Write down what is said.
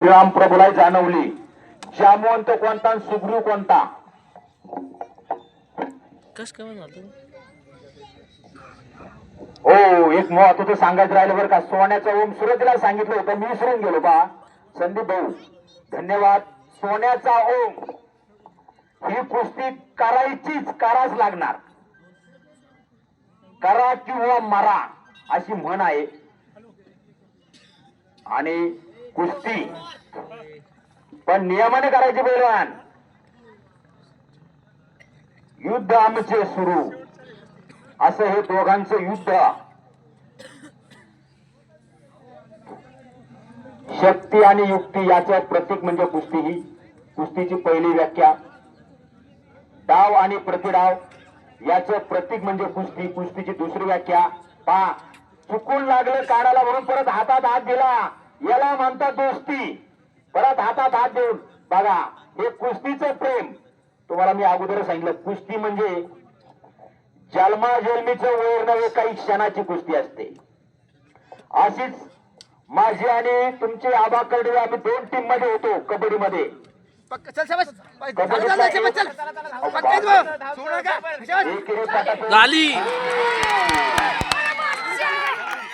राम प्रभूला जाणवली जामवंत कोणता आणि सुग्रीव कोणता. कस काय झालं हो एक महत्वाचं सांगायचं राहिलं बरं का. सोन्याचा ओम सुरुवातीला सांगितलं होतं मी विसरून गेलो का संदीप भाऊ धन्यवाद. सोन्याचा ओम ही कुस्ती करायचीच कराच लागणार. करा किंवा मरा अशी म्हण आहे. आणि कुस्ती पण नियमाने करायची पैलवान. युद्ध आमचे सुरू असं हे दोघांचं युद्ध. शक्ती आणि युक्ती याचं प्रतीक म्हणजे कुस्ती. ही कुस्तीची पहिली व्याख्या. डाव आणि प्रतिडाव याचं प्रतीक म्हणजे कुस्ती. कुस्तीची दुसरी व्याख्या पहा. चुकून लागलं कानाला म्हणून परत हातात हात दिला याला म्हणतात दोस्ती. परत हातात हात देऊन बघा हे कुस्तीचं प्रेम. तुम्हाला मी अगोदर सांगितलं कुस्ती म्हणजे जन्माजन्मीचं वैर नव्हे काही क्षणाची कुस्ती असते. अशीच माझी आणि तुमची आबा कर्डे आम्ही 2 टीम मध्ये होतो कबड्डीमध्ये. झाली.